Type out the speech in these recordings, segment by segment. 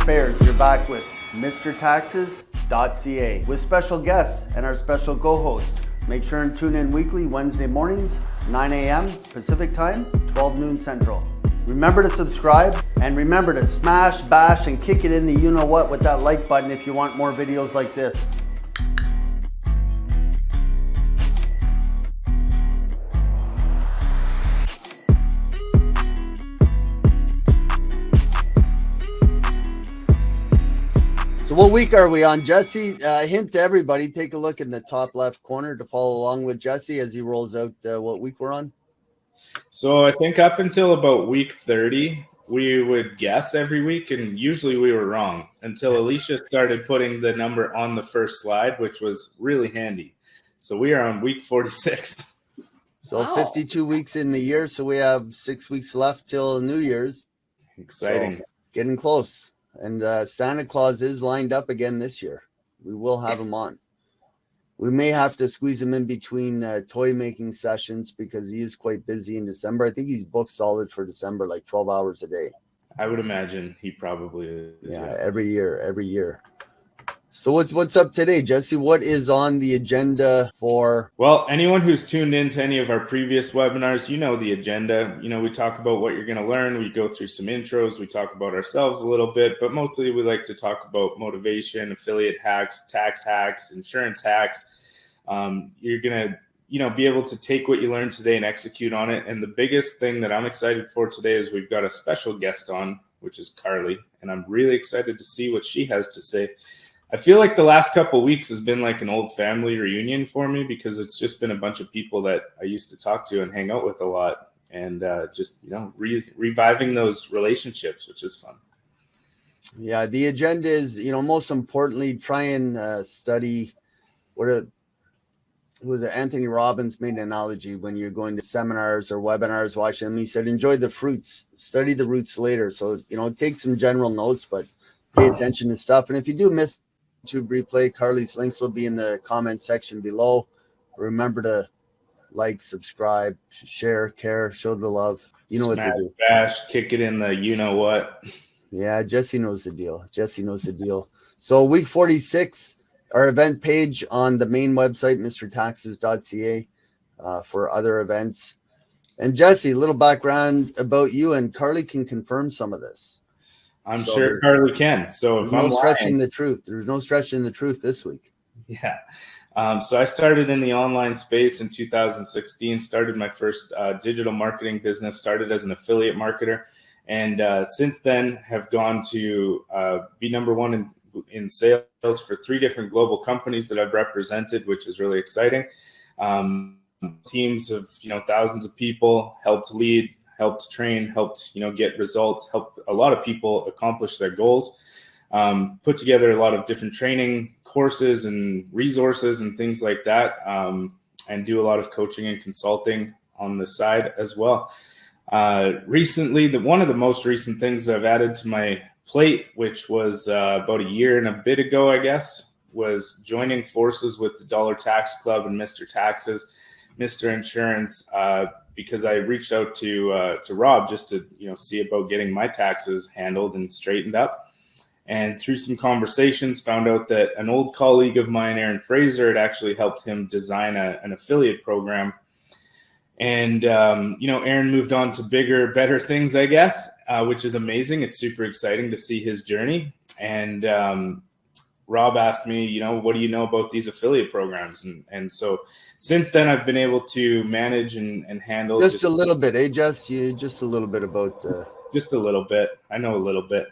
taxpayers, you're back with MrTaxes.ca with special guests and our special co-host. Make sure and tune in weekly Wednesday mornings, 9 a.m. Pacific time, 12 noon Central. Remember to subscribe and remember to smash, bash, and kick it in the you-know-what with that like button if you want more videos like this. So what week are we on, Jesse? Hint to everybody, take a look in the top left corner to follow along with Jesse as he rolls out what week we're on. So I think up until about week 30, we would guess every week, and usually we were wrong until Alicia started putting the number on the first slide, which was really handy. So we are on week 46. So wow. 52 weeks in the year, so we have 6 weeks left till New Year's. Exciting. So getting close. And Santa Claus is lined up again this year. We will have him on. We may have to squeeze him in between toy making sessions because he is quite busy in December. I think he's booked solid for December, like 12 hours a day. I would imagine he probably is. Yeah, every year. So what's up today, Jesse? What is on the agenda for? Well, anyone who's tuned in to any of our previous webinars, you know the agenda. You know, we talk about what you're going to learn. We go through some intros. We talk about ourselves a little bit, but mostly we like to talk about motivation, affiliate hacks, tax hacks, insurance hacks. You're going to, be able to take what you learned today and execute on it. And the biggest thing that I'm excited for today is we've got a special guest on, which is Carly, and I'm really excited to see what she has to say. I feel like the last couple of weeks has been like an old family reunion for me because it's just been a bunch of people that I used to talk to and hang out with a lot, and reviving those relationships, which is fun. Yeah, the agenda is, most importantly, try and study Anthony Robbins made an analogy when you're going to seminars or webinars, watching them. He said, enjoy the fruits, study the roots later. So, take some general notes, but pay attention to stuff. And if you do miss YouTube replay, Carly's links will be in the comment section below. Remember to like, subscribe, share, care, show the love. You know Smash, what to do. Bash, kick it in the you-know-what. Yeah, Jesse knows the deal. So week 46, our event page on the main website, MrTaxes.ca, for other events. And Jesse, a little background about you, and Carly can confirm some of this. I'm sure Carly can. So if I'm stretching the truth, there's no stretching the truth this week. Yeah. So I started in the online space in 2016, started my first digital marketing business, started as an affiliate marketer. And since then have gone to be number one in sales for 3 different global companies that I've represented, which is really exciting. Teams of, thousands of people, helped lead, helped train, helped, get results, helped a lot of people accomplish their goals, put together a lot of different training courses and resources and things like that, and do a lot of coaching and consulting on the side as well. Recently, one of the most recent things I've added to my plate, which was about a year and a bit ago, I guess, was joining forces with the DOLLARTAXCLub and Mr. Taxes, Mr. Insurance, because I reached out to Rob just to see about getting my taxes handled and straightened up. And through some conversations, found out that an old colleague of mine, Aaron Fraser, had actually helped him design an affiliate program. And Aaron moved on to bigger, better things, I guess, which is amazing. It's super exciting to see his journey. And Rob asked me, what do you know about these affiliate programs? And so since then, I've been able to manage and handle just a little bit, Jess? Just a little bit about just a little bit. I know a little bit.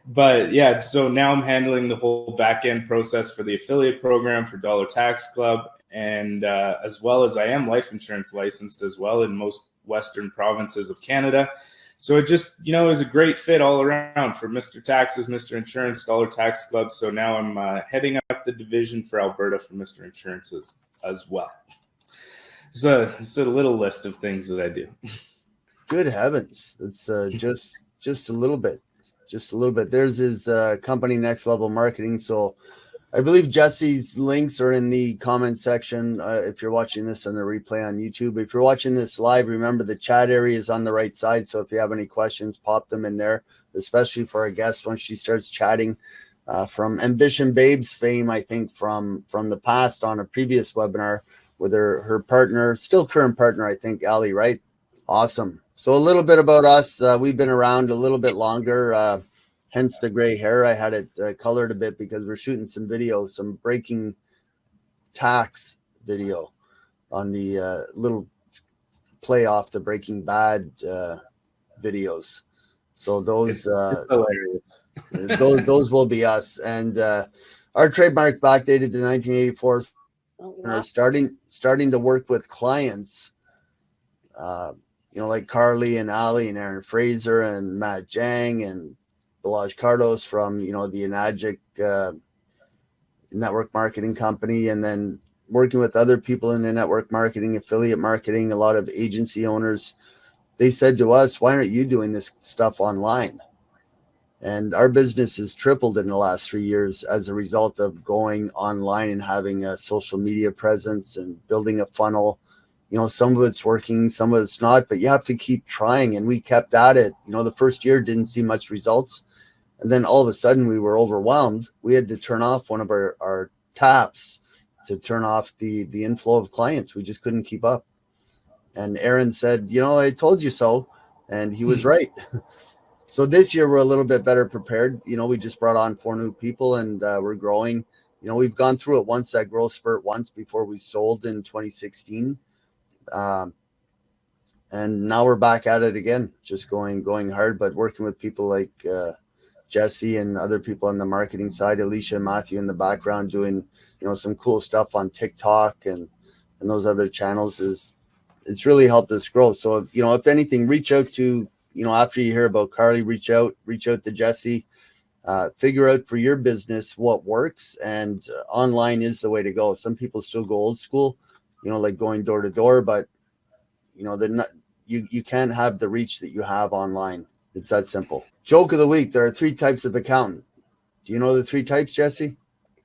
But yeah, so now I'm handling the whole back end process for the affiliate program for DOLLARTAXCLub, and as well as I am life insurance licensed as well in most Western provinces of Canada. So it just, is a great fit all around for Mr. Taxes, Mr. Insurance, DOLLARTAXCLub. So now I'm heading up the division for Alberta for Mr. Insurances as well. So it's a little list of things that I do. Good heavens. It's just a little bit. There's his company, Next Level Marketing. So I believe Jesse's links are in the comment section if you're watching this on the replay on YouTube. If you're watching this live, remember the chat area is on the right side. So if you have any questions, pop them in there. especially for our guest when she starts chatting from Ambition Babes fame, I think from the past on a previous webinar with her partner, still current partner, I think, Ali, right? Awesome. So a little bit about us. We've been around a little bit longer, hence the gray hair. I had it colored a bit because we're shooting some video, some breaking tax video on the little play off the Breaking Bad videos. So those it's hilarious. those will be us. And our trademark backdated to 1984. Are starting to work with clients, like Carly and Ali and Aaron Fraser and Matt Jang and Balaj Cardos from the Enagic network marketing company, and then working with other people in the network marketing, affiliate marketing, a lot of agency owners. They said to us, why aren't you doing this stuff online? And our business has tripled in the last 3 years as a result of going online and having a social media presence and building a funnel. Some of it's working, some of it's not, but you have to keep trying. And we kept at it. The first year didn't see much results. And then all of a sudden we were overwhelmed. We had to turn off one of our taps to turn off the inflow of clients. We just couldn't keep up. And Aaron said, I told you so. And he was right. So this year we're a little bit better prepared. We just brought on 4 new people and we're growing. We've gone through it once, that growth spurt once before we sold in 2016. And now we're back at it again, just going hard, but working with people like Jesse and other people on the marketing side, Alicia and Matthew in the background doing, some cool stuff on TikTok and those other channels. It's really helped us grow. So, if anything, reach out to, after you hear about Carly, reach out to Jesse, figure out for your business what works, and online is the way to go. Some people still go old school, like going door to door, but you can't have the reach that you have online. It's that simple. Joke of the week. There are 3 types of accountant. Do you know the 3 types, Jesse?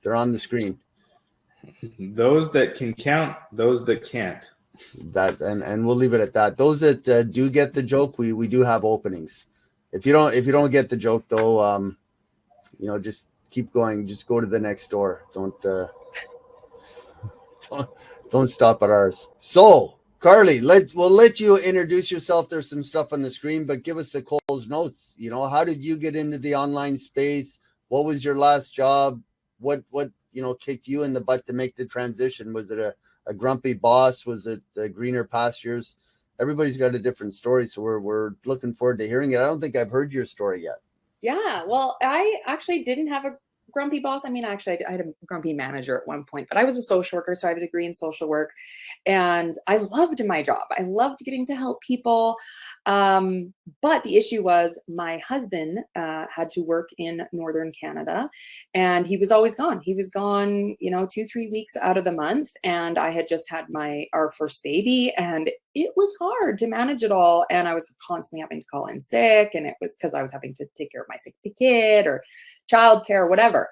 They're on the screen. Those that can count, those that can't. And we'll leave it at that. Those that do get the joke, we do have openings. If you don't get the joke though, just keep going. Just go to the next door. Don't stop at ours. So Carly, we'll let you introduce yourself. There's some stuff on the screen, but give us the Cole's notes. How did you get into the online space? What was your last job? What kicked you in the butt to make the transition? Was it a grumpy boss? Was it the greener pastures? Everybody's got a different story, so we're looking forward to hearing it. I don't think I've heard your story yet. Yeah, well, I actually didn't have a grumpy boss. I mean, actually, I had a grumpy manager at one point, but I was a social worker, so I have a degree in social work, and I loved my job. I loved getting to help people. But the issue was my husband had to work in Northern Canada, and he was always gone. He was gone, 2-3 weeks out of the month, and I had just had our first baby, and it was hard to manage it all. And I was constantly having to call in sick, and it was because I was having to take care of my sick kid or childcare or whatever.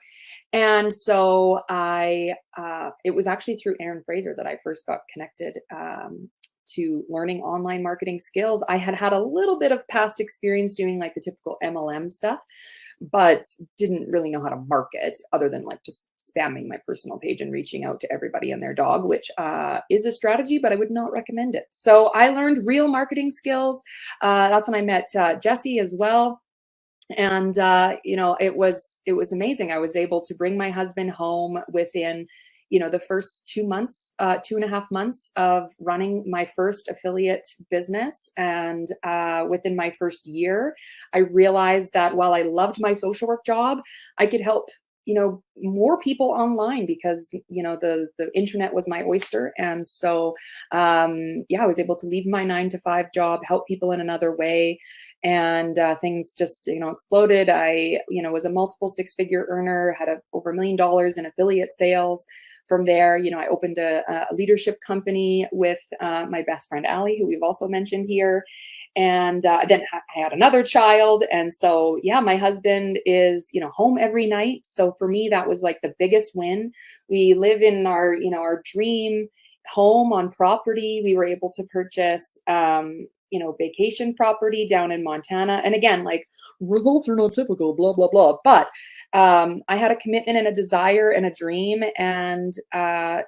And so it was actually through Aaron Fraser that I first got connected to learning online marketing skills. I had a little bit of past experience doing like the typical MLM stuff, but didn't really know how to market other than like just spamming my personal page and reaching out to everybody and their dog, which is a strategy, but I would not recommend it. So I learned real marketing skills. That's when I met Jesse as well. And, it was amazing. I was able to bring my husband home within, the first 2.5 months of running my first affiliate business. And within my first year, I realized that while I loved my social work job, I could help more people online because, the internet was my oyster. And so, I was able to leave my 9-to-5 job, help people in another way. And things just, exploded. I, was a multiple 6-figure earner, had over $1 million in affiliate sales. From there, I opened a leadership company with my best friend, Ali, who we've also mentioned here. And then I had another child. And so, my husband is, home every night. So for me, that was like the biggest win. We live in our, our dream home on property. We were able to purchase vacation property down in Montana. And again, like, results are not typical, blah, blah, blah. But I had a commitment and a desire and a dream, and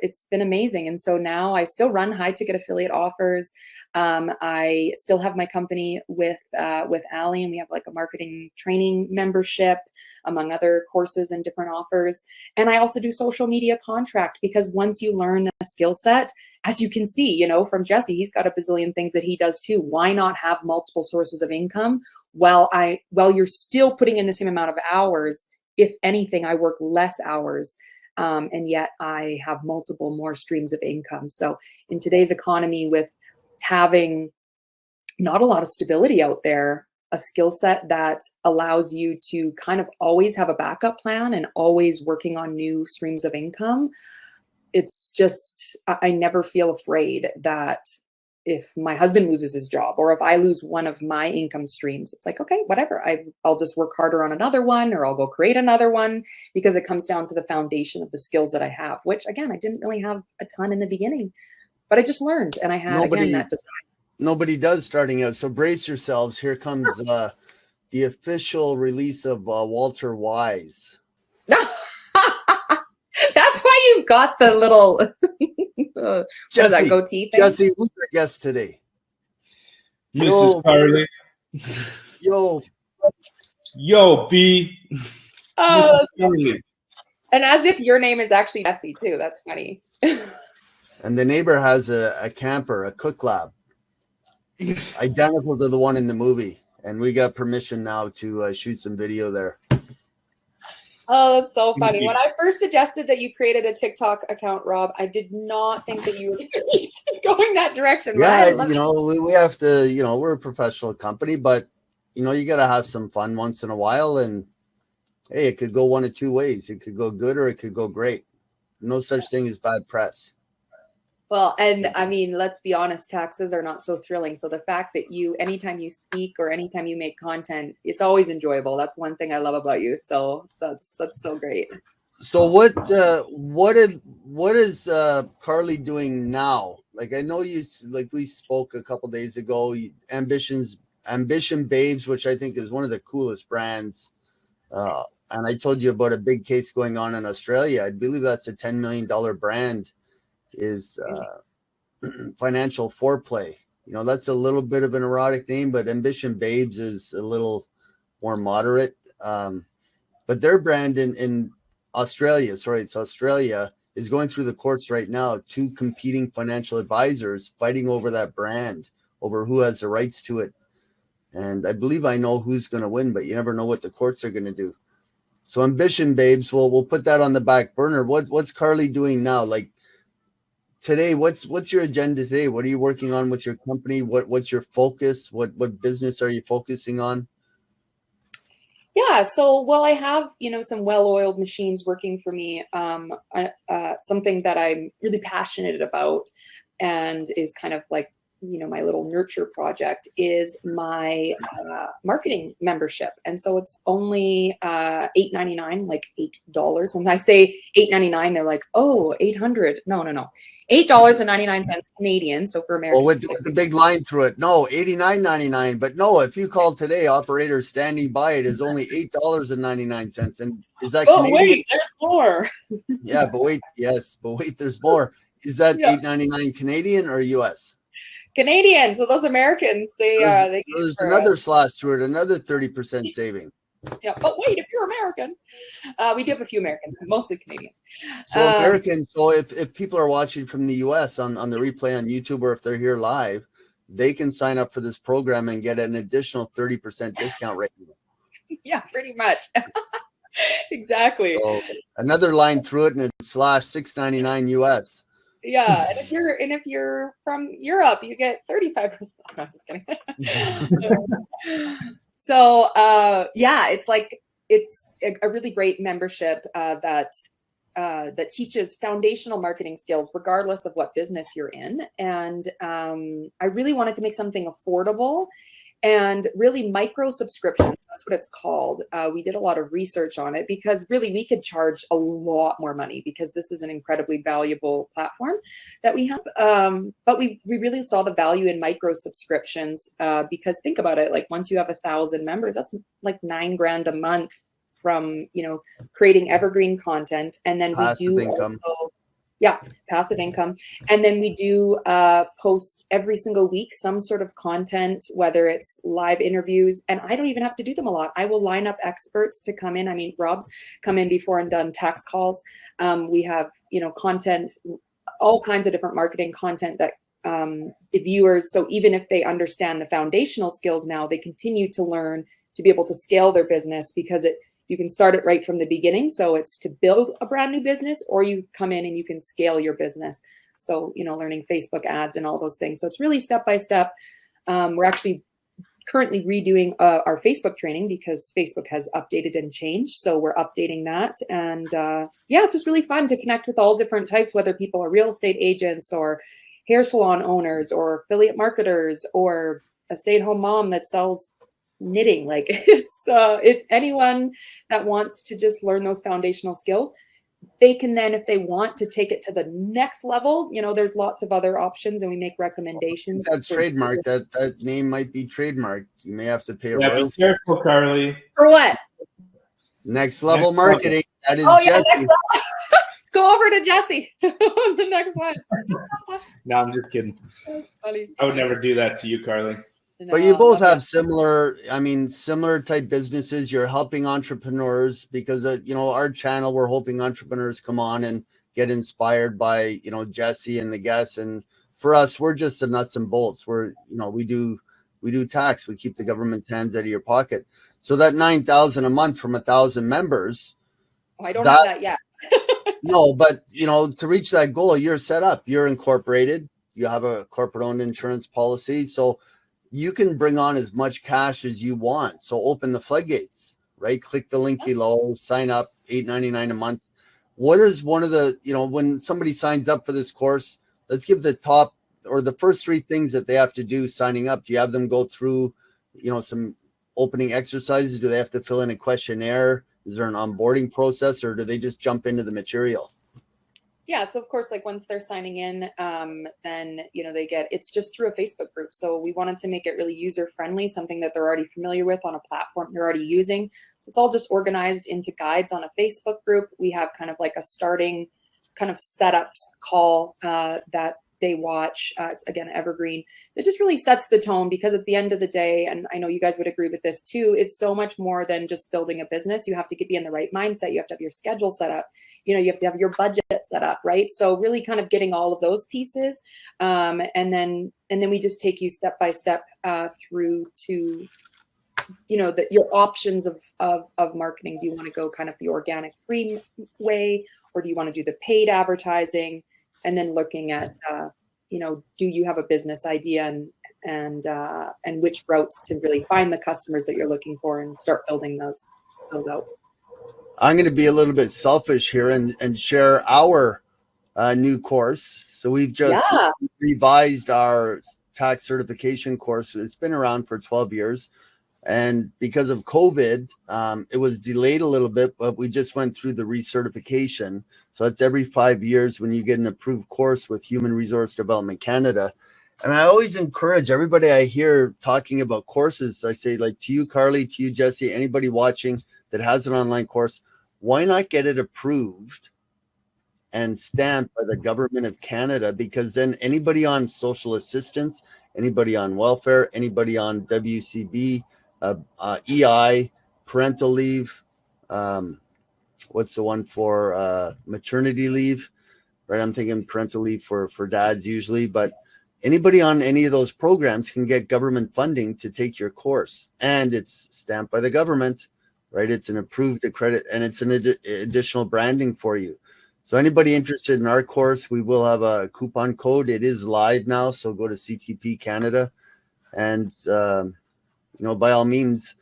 it's been amazing. And so now I still run high ticket affiliate offers. I still have my company with Allie, and we have like a marketing training membership, among other courses and different offers. And I also do social media contract, because once you learn a skill set, as you can see, from Jesse, he's got a bazillion things that he does too. Why not have multiple sources of income while you're still putting in the same amount of hours? If anything, I work less hours, and yet I have multiple more streams of income. So in today's economy, with having not a lot of stability out there, a skill set that allows you to kind of always have a backup plan and always working on new streams of income, it's just, I never feel afraid that if my husband loses his job, or if I lose one of my income streams, it's like, okay, whatever. I'll just work harder on another one, or I'll go create another one, because it comes down to the foundation of the skills that I have, which again, I didn't really have a ton in the beginning, but I just learned, and I had again that design. Nobody does starting out. So brace yourselves. Here comes the official release of Walter Wise. That's why you got the little Jesse, that goatee thing? Jesse, who's our guest today? Mrs. Carly. Yo, B. Oh, Carly. And as if your name is actually Jesse too. That's funny. And the neighbor has a camper, a cook lab, identical to the one in the movie. And we got permission now to shoot some video there. Oh, that's so funny. When I first suggested that you created a TikTok account, Rob, I did not think that you were going that direction. Yeah, we have to, we're a professional company, but, you got to have some fun once in a while. And, hey, it could go one of two ways. It could go good or it could go great. No such thing as bad press. Well, and I mean, let's be honest, taxes are not so thrilling. So the fact that anytime you speak or anytime you make content, it's always enjoyable. That's one thing I love about you. So that's so great. So what is Carly doing now? Like, I know we spoke a couple days ago, Ambition Babes, which I think is one of the coolest brands. And I told you about a big case going on in Australia. I believe that's a $10 million brand. Is Financial Foreplay. That's a little bit of an erotic name, but Ambition Babes is a little more moderate. But their brand in Australia, it's Australia, is going through the courts right now. Two competing financial advisors fighting over that brand, over who has the rights to it. And I believe I know who's going to win, but you never know what the courts are going to do. So Ambition Babes, we'll put that on the back burner. What's Carly doing now? Like, today, what's your agenda today? What are you working on with your company? What's your focus? What business are you focusing on? Yeah, so I have some well-oiled machines working for me. Something that I'm really passionate about, and is kind of like my little nurture project, is my marketing membership. And so it's only $8.99, like $8. When I say $8.99, they're like, oh, 800. No. $8.99 Canadian. So for Americans. Well, with the big line through it. No, $89.99. But no, if you call today, operator standing by it is only $8.99. And is that Canadian? Wait, there's more. Yeah, but wait, there's more. Is that $8.99 Canadian or US? Canadian. So those Americans, there's another slash through it, another 30% saving. Yeah, but wait, if you're American, we do have a few Americans, mostly Canadians. So Americans. So if people are watching from the US on the replay on YouTube, or if they're here live, they can sign up for this program and get an additional 30% discount rate. Yeah, pretty much. Exactly. So another line through it, and it's /6.99 US. Yeah, and if you're from Europe, you get 35%. No, I'm just kidding. So it's a really great membership that teaches foundational marketing skills regardless of what business you're in. And I really wanted to make something affordable And really micro subscriptions, that's what it's called. We did a lot of research on it because really we could charge a lot more money because this is an incredibly valuable platform that we have. But we really saw the value in micro subscriptions because think about it, like once you have 1,000 members, that's like $9,000 a month from, you know, creating evergreen content. And then Passive we do income. also, yeah, passive income. And then we do post every single week some sort of content, whether it's live interviews. And I don't even have to do them a lot. I will line up experts to come in. I mean, Rob's come in before and done tax calls. We have, you know, content, all kinds of different marketing content that the viewers, so even if they understand the foundational skills now, they continue to learn to be able to scale their business because you can start it right from the beginning. So it's to build a brand new business, or you come in and you can scale your business. So, you know, learning Facebook ads and all those things. So it's really step by step. We're actually currently redoing our Facebook training because Facebook has updated and changed. So we're updating that. And yeah, it's just really fun to connect with all different types, whether people are real estate agents or hair salon owners or affiliate marketers or a stay-at-home mom that sells knitting. Like it's anyone that wants to just learn those foundational skills. They can then, if they want to take it to the next level, you know, there's lots of other options and we make recommendations. That's trademarked. That name might be trademarked. You may have to pay a royalty. Be careful, Carly. For what? Next level marketing. That is Jesse. Jesse. Let's go over to Jesse on the next one. No, I'm just kidding. That's funny. I would never do that to you, Carly. But you both have similar type businesses. You're helping entrepreneurs because, you know, our channel, we're hoping entrepreneurs come on and get inspired by, you know, Jesse and the guests. And for us, we're just the nuts and bolts. We're, you know, we do tax. We keep the government's hands out of your pocket. So that 9,000 a month from 1,000 members. Oh, I don't have that yet. No, but, you know, to reach that goal, you're set up. You're incorporated. You have a corporate-owned insurance policy. So you can bring on as much cash as you want. So open the floodgates, right? Click the link below, sign up, $8.99 a month. What is one of the, you know, when somebody signs up for this course, let's give the top or the first 3 things that they have to do signing up. Do you have them go through, you know, some opening exercises? Do they have to fill in a questionnaire? Is there an onboarding process, or do they just jump into the material? Yeah, so of course, like once they're signing in, then, you know, it's just through a Facebook group. So we wanted to make it really user friendly, something that they're already familiar with on a platform they're already using. So it's all just organized into guides on a Facebook group. We have kind of like a starting kind of setup call that they watch. It's again, evergreen. It just really sets the tone because at the end of the day, and I know you guys would agree with this too, it's so much more than just building a business. You have to be in the right mindset. You have to have your schedule set up. You know, you have to have your budget set up, right? So really kind of getting all of those pieces. And then we just take you step by step through to, you know, your options of marketing. Do you want to go kind of the organic free way, or do you want to do the paid advertising? And then looking at, you know, do you have a business idea and which routes to really find the customers that you're looking for and start building those out. I'm going to be a little bit selfish here and share our new course. So we've just revised our tax certification course. It's been around for 12 years. And because of COVID, it was delayed a little bit, but we just went through the recertification. So that's every 5 years when you get an approved course with Human Resource Development Canada. And I always encourage everybody I hear talking about courses. I say, like, to you, Carly, to you, Jesse, anybody watching that has an online course, why not get it approved and stamped by the government of Canada? Because then anybody on social assistance, anybody on welfare, anybody on WCB, EI, parental leave, what's the one for maternity leave, right? I'm thinking parental leave for dads usually, but anybody on any of those programs can get government funding to take your course, and it's stamped by the government, right? It's an approved accredit, and it's an additional branding for you. So anybody interested in our course, we will have a coupon code. It is live now, so go to CTP Canada, and you know, by all means,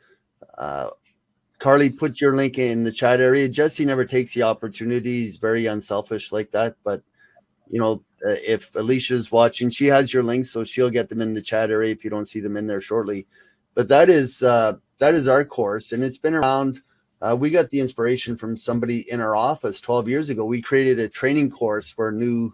Carly, put your link in the chat area. Jesse never takes the opportunity. He's very unselfish like that. But, you know, if Alicia's watching, she has your links, so she'll get them in the chat area if you don't see them in there shortly. But that is our course, and it's been around. We got the inspiration from somebody in our office 12 years ago. We created a training course for new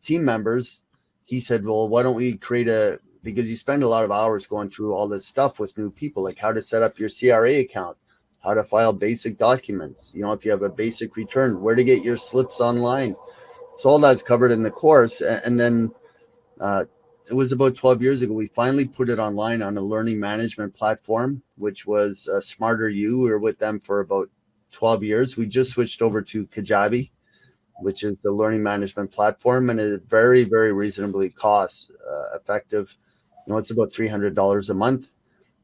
team members. He said, well, why don't we create because you spend a lot of hours going through all this stuff with new people, like how to set up your CRA account, how to file basic documents, if you have a basic return, where to get your slips online. So all that's covered in the course. And then it was about 12 years ago, we finally put it online on a learning management platform, which was Smarter You. We were with them for about 12 years. We just switched over to Kajabi, which is the learning management platform, and it's very, very reasonably cost effective. It's about $300 a month,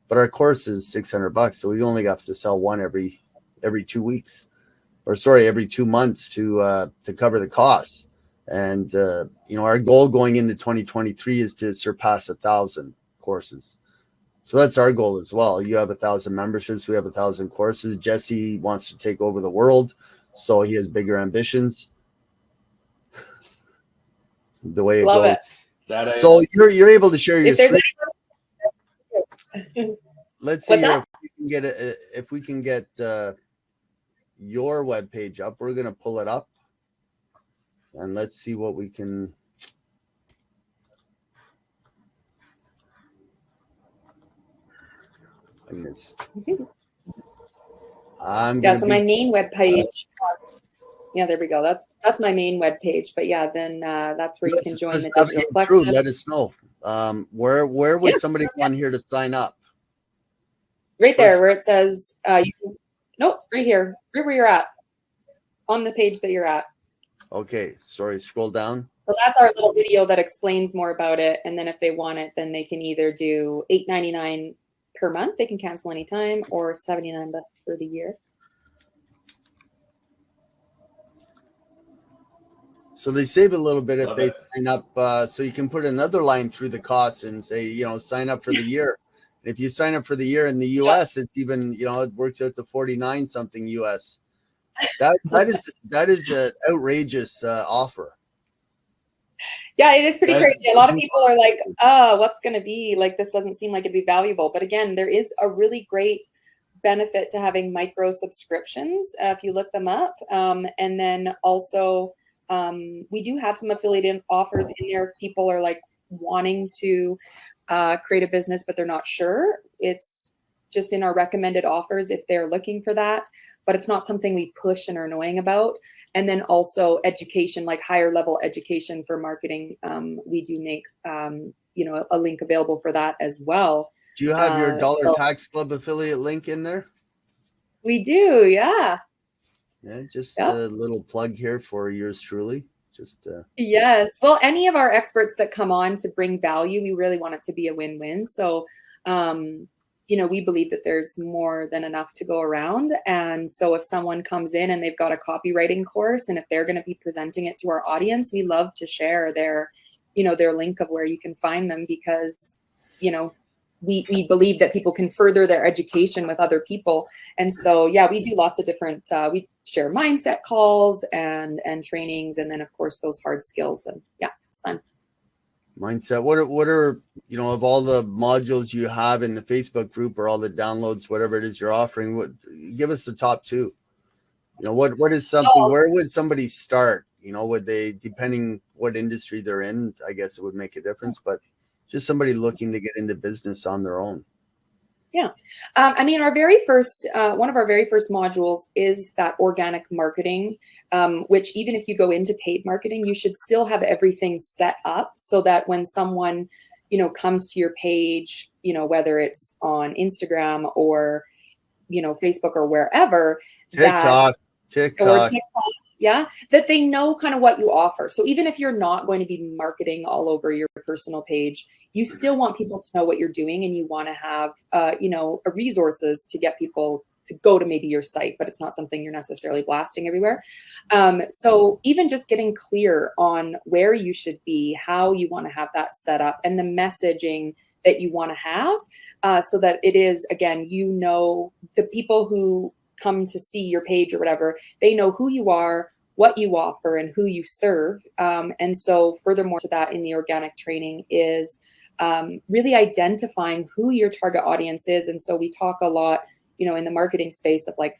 but our course is $600. So we only have to sell one every 2 weeks, or sorry, every 2 months to cover the costs. And, our goal going into 2023 is to surpass 1,000 courses. So that's our goal as well. You have 1,000 memberships. We have 1,000 courses. Jesse wants to take over the world, so he has bigger ambitions. The way it Love goes. it. So you're able to share your screen. Anyone... Let's see here if we can get your web page up. We're gonna pull it up, and let's see what we can. So my main web page. Yeah, there we go. That's my main web page. But yeah, then that's where you can join the digital collective. Let us know. Where would somebody on here to sign up? Right there, where it says nope, right here, right where you're at, on the page that you're at. Okay, sorry, scroll down. So that's our little video that explains more about it. And then if they want it, then they can either do $8.99 per month. They can cancel anytime, or $79 for the year. So they save a little bit if they sign up. So you can put another line through the cost and say, sign up for the year. And if you sign up for the year in the US, it's even, it works out to 49 something US. That is an outrageous offer. Yeah, it is pretty crazy. A lot of people are like, oh, what's going to be like, this doesn't seem like it'd be valuable. But again, there is a really great benefit to having micro subscriptions if you look them up. And then also, we do have some affiliate offers in there if people are like wanting to create a business, but they're not sure. It's just in our recommended offers if they're looking for that, but it's not something we push and are annoying about. And then also education, like higher level education for marketing. We do make, a link available for that as well. Do you have your Dollar Tax Club affiliate link in there? We do. Yeah. Yeah, just a little plug here for yours truly. Yes. Well, any of our experts that come on to bring value, we really want it to be a win-win. So, we believe that there's more than enough to go around. And so if someone comes in and they've got a copywriting course, and if they're going to be presenting it to our audience, we love to share their link of where you can find them, because, we believe that people can further their education with other people. And so, yeah, we do lots of different, we share mindset calls and trainings. And then of course those hard skills, and yeah, it's fun. Mindset. What are, of all the modules you have in the Facebook group, or all the downloads, whatever it is you're offering, give us the top two. What is something, where would somebody start? Would they, depending what industry they're in, I guess it would make a difference, but just somebody looking to get into business on their own. Yeah. Our very first, one of our very first modules is that organic marketing, which even if you go into paid marketing, you should still have everything set up so that when someone, comes to your page, whether it's on Instagram or, Facebook or wherever, TikTok. Yeah, that they know kind of what you offer. So even if you're not going to be marketing all over your personal page, you still want people to know what you're doing, and you want to have, resources to get people to go to maybe your site, but it's not something you're necessarily blasting everywhere. So even just getting clear on where you should be, how you want to have that set up, and the messaging that you want to have, so that it is, again, the people who come to see your page or whatever, they know who you are, what you offer, and who you serve. And so furthermore to that, in the organic training is really identifying who your target audience is. And so we talk a lot, you know, in the marketing space of like,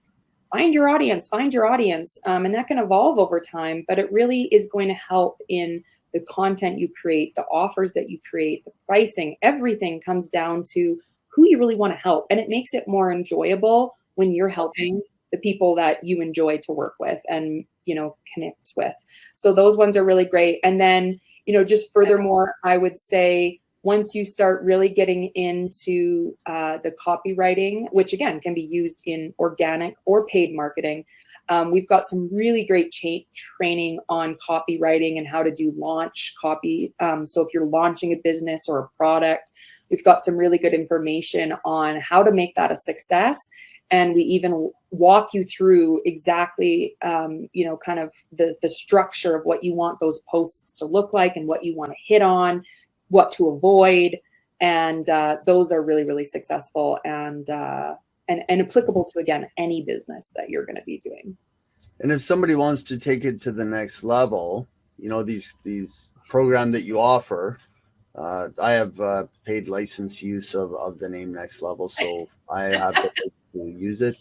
find your audience, find your audience. And that can evolve over time, but it really is going to help in the content you create, the offers that you create, the pricing, everything comes down to who you really want to help. And it makes it more enjoyable when you're helping the people that you enjoy to work with and, you know, connect with. So those ones are really great. And then, you know, just furthermore, I would say once you start really getting into the copywriting, which again can be used in organic or paid marketing, we've got some really great training on copywriting and how to do launch copy. So if you're launching a business or a product, we've got some really good information on how to make that a success. And we even walk you through exactly, you know, kind of the structure of what you want those posts to look like and what you want to hit on, what to avoid. And those are really, really successful and applicable to, again, any business that you're going to be doing. And if somebody wants to take it to the next level, you know, these program that you offer, I have paid license use of the name Next Level, so I have to use it.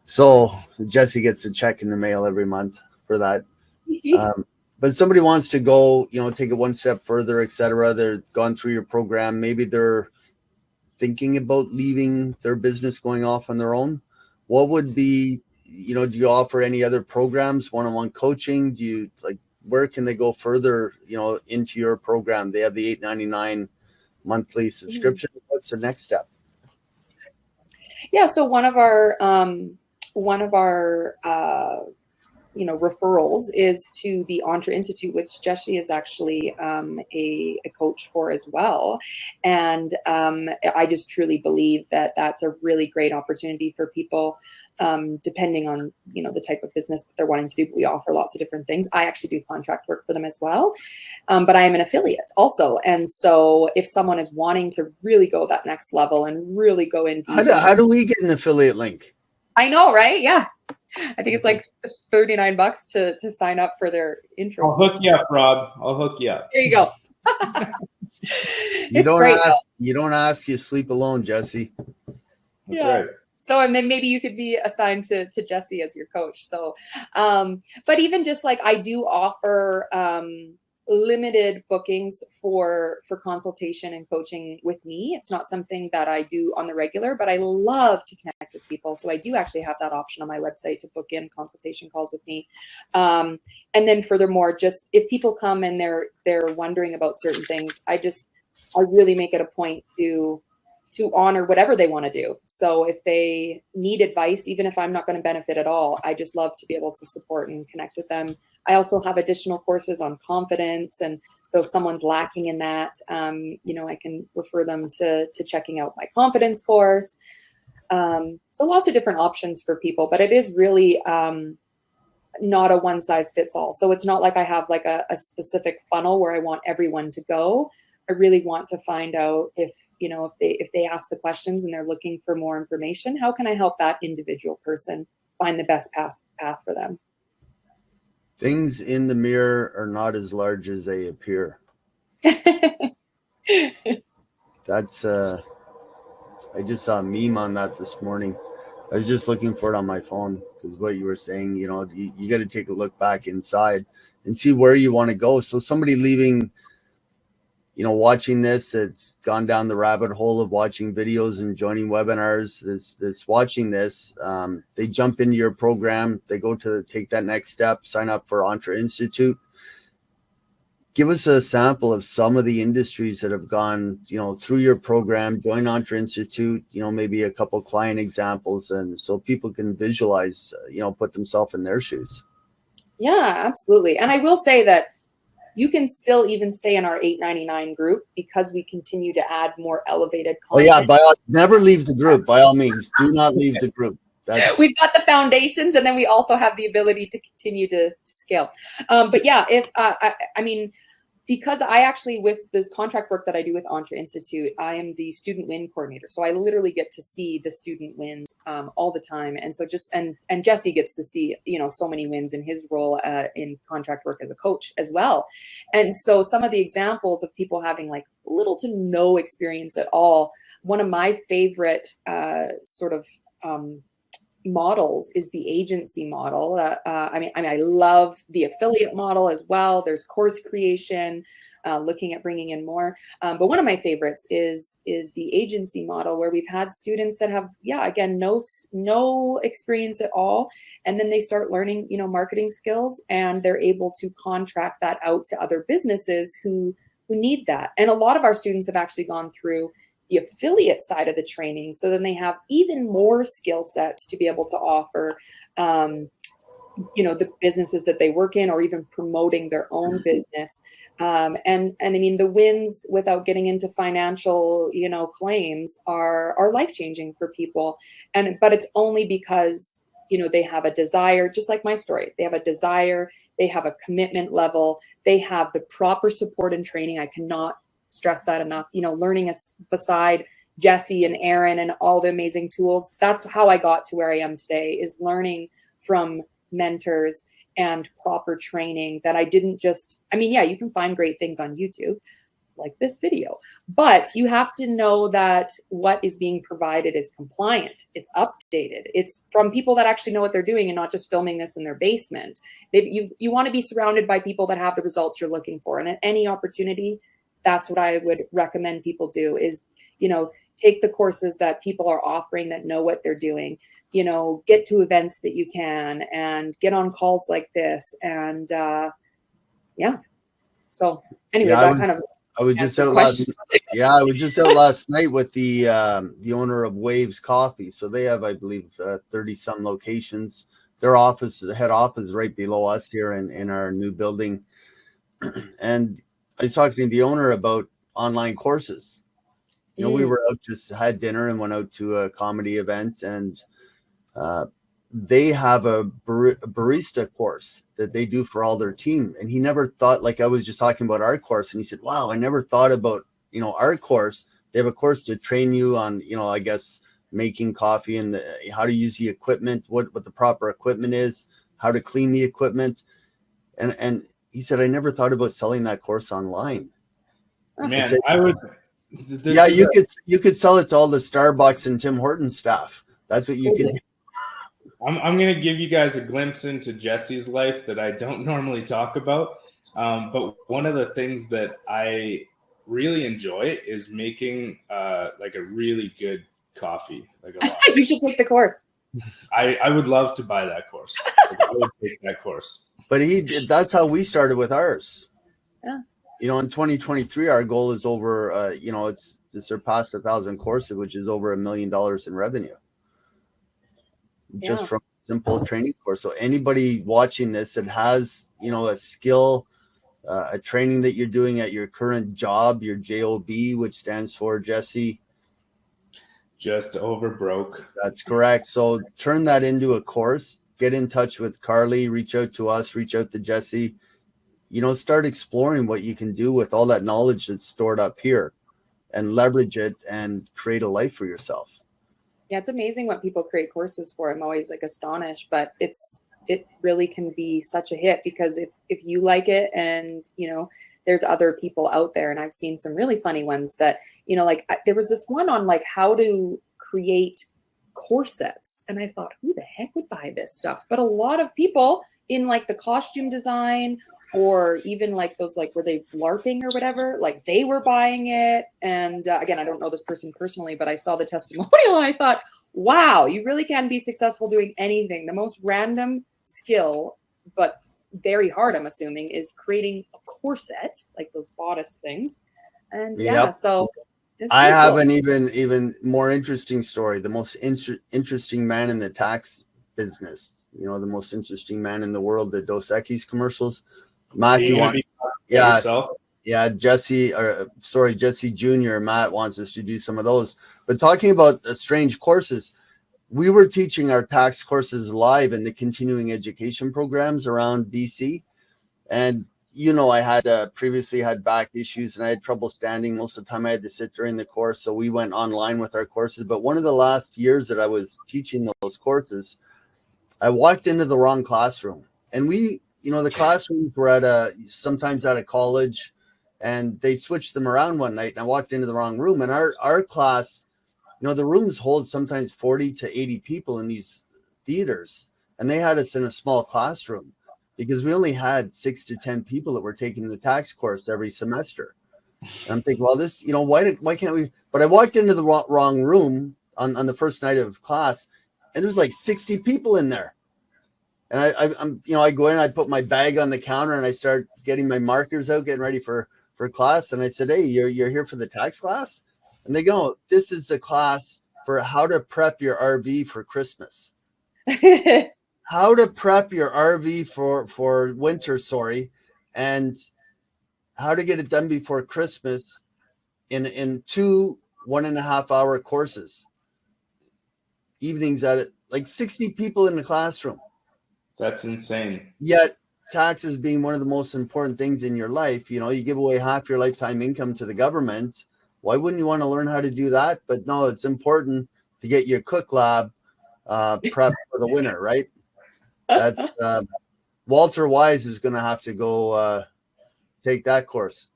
So Jesse gets a check in the mail every month for that. But somebody wants to go, you know, take it one step further, etc. They're gone through your program. Maybe they're thinking about leaving their business, going off on their own. What would be, you know, do you offer any other programs, one-on-one coaching? Do you like, where can they go further, you know, into your program? They have the $8.99 monthly subscription. What's the next step? Yeah, so one of our you know, referrals is to the Entre Institute, which Jesse is actually a coach for as well. And I just truly believe that that's a really great opportunity for people, depending on, you know, the type of business that they're wanting to do. But we offer lots of different things. I actually do contract work for them as well, but I am an affiliate also. And so if someone is wanting to really go that next level and really go into how do we get an affiliate link? I know, right? Yeah. I think it's like $39 to sign up for their intro. I'll hook you up, Rob. I'll hook you up. There you go. You don't ask, you sleep alone, Jesse. That's right. So, and then maybe you could be assigned to Jesse as your coach. So, but even just like I do offer limited bookings for consultation and coaching with me. It's not something that I do on the regular, but I love to connect with people. So I do actually have that option on my website to book in consultation calls with me. And then furthermore, just if people come and they're wondering about certain things, I really make it a point to honor whatever they want to do. So if they need advice, even if I'm not going to benefit at all, I just love to be able to support and connect with them. I also have additional courses on confidence. And so if someone's lacking in that, you know, I can refer them to checking out my confidence course. So lots of different options for people, but it is really not a one size fits all. So it's not like I have like a specific funnel where I want everyone to go. I really want to find out if they ask the questions and they're looking for more information, how can I help that individual person find the best path for them? Things in the mirror are not as large as they appear. That's I just saw a meme on that this morning. I was just looking for it on my phone because what you were saying, you know, you got to take a look back inside and see where you want to go. So somebody leaving, you know, watching this, that's gone down the rabbit hole of watching videos and joining webinars, that's watching this, they jump into your program, they go to take that next step, sign up for Entre Institute. Give us a sample of some of the industries that have gone, you know, through your program, join Entre Institute, you know, maybe a couple client examples, and so people can visualize, you know, put themselves in their shoes. Yeah, absolutely. And I will say that you can still even stay in our $8.99 group because we continue to add more elevated content. Oh yeah, never leave the group. By all means, do not leave the group. We've got the foundations, and then we also have the ability to continue to scale. But yeah, if I mean, because I actually, with this contract work that I do with Entre Institute, I am the student win coordinator. So I literally get to see the student wins all the time. And so and Jesse gets to see, so many wins in his role in contract work as a coach as well. And so some of the examples of people having like little to no experience at all, one of my favorite models is the agency model. I love the affiliate model as well. There's course creation, looking at bringing in more. But one of my favorites is the agency model, where we've had students that have, again, no experience at all. And then they start learning, marketing skills, and they're able to contract that out to other businesses who need that. And a lot of our students have actually gone through the affiliate side of the training. So then they have even more skill sets to be able to offer, the businesses that they work in, or even promoting their own business. And I mean, the wins, without getting into financial, claims, are life-changing for people. But it's only because, they have a desire, just like my story. They have a desire, they have a commitment level, they have the proper support and training. I cannot stress that enough. Learning beside Jesse and Aaron and all the amazing tools. That's how I got to where I am today, is learning from mentors and proper training that I didn't just, you can find great things on YouTube like this video, but you have to know that what is being provided is compliant, it's updated, it's from people that actually know what they're doing, and not just filming this in their basement. You want to be surrounded by people that have the results you're looking for. And at any opportunity, that's what I would recommend people do, is, take the courses that people are offering that know what they're doing, get to events that you can, and get on calls like this. And so anyway, I was just out last night with the owner of Waves Coffee. So they have, I believe, 30 some locations. Their head office is right below us here in our new building. And I was talking to the owner about online courses. We were out, just had dinner and went out to a comedy event, and they have a barista course that they do for all their team. And he never thought, like I was just talking about our course, and he said, wow, I never thought about, our course. They have a course to train you on, I guess, making coffee and how to use the equipment, what the proper equipment is, how to clean the equipment. And he said, I never thought about selling that course online. Man, you could sell it to all the Starbucks and Tim Hortons staff. That's what you could. I'm going to give you guys a glimpse into Jesse's life that I don't normally talk about. But one of the things that I really enjoy is making like a really good coffee. You should take the course. I would love to buy that course. I would take that course. But that's how we started with ours. Yeah. In 2023, our goal is over, it's to surpass 1,000 courses, which is over $1 million in revenue. Just from a simple training course. So anybody watching this that has, a skill, a training that you're doing at your current job, your JOB, which stands for, Jesse? Just over broke. That's correct. So turn that into a course. Get in touch with Carly, reach out to us, reach out to Jesse. Start exploring what you can do with all that knowledge that's stored up here, and leverage it and create a life for yourself. Yeah, it's amazing what people create courses for. I'm always astonished, but it really can be such a hit, because if you like it, and there's other people out there, and I've seen some really funny ones that, there was this one on how to create corsets, and I thought, who the heck would buy this stuff? But a lot of people in the costume design, or even those were they LARPing or whatever, they were buying it. And again, I don't know this person personally, but I saw the testimonial and I thought, wow, you really can be successful doing anything. The most random skill, but very hard, I'm assuming, is creating a corset, like those bodice things. And so I have an even more interesting story. The most interesting man in the tax business, the most interesting man in the world, the Dos Equis commercials. Matthew, Jesse Jr. Matt wants us to do some of those. But talking about strange courses, we were teaching our tax courses live in the continuing education programs around BC. And, you know, I had previously had back issues and I had trouble standing. Most of the time I had to sit during the course. So we went online with our courses. But one of the last years that I was teaching those courses, I walked into the wrong classroom. And we, you know, the classrooms were sometimes at a college, and they switched them around one night. And I walked into the wrong room. And our class, you know, the rooms hold sometimes 40 to 80 people in these theaters. And they had us in a small classroom, because we only had 6 to 10 people that were taking the tax course every semester. And I'm thinking, well, this, you know, why can't we? But I walked into the wrong room on the first night of class, and there's like 60 people in there. And I'm, you know, I go in, I put my bag on the counter, and I start getting my markers out, getting ready for class. And I said, hey, you're here for the tax class? And they go, this is the class for how to prep your RV for Christmas. How to prep your RV for winter, and how to get it done before Christmas in 2 1.5 hour courses. Evenings at it, like 60 people in the classroom. That's insane. Yet taxes being one of the most important things in your life, you know, you give away half your lifetime income to the government. Why wouldn't you want to learn how to do that? But no, it's important to get your cook lab prep for the winter, right? That's Walter Wise is going to have to go take that course.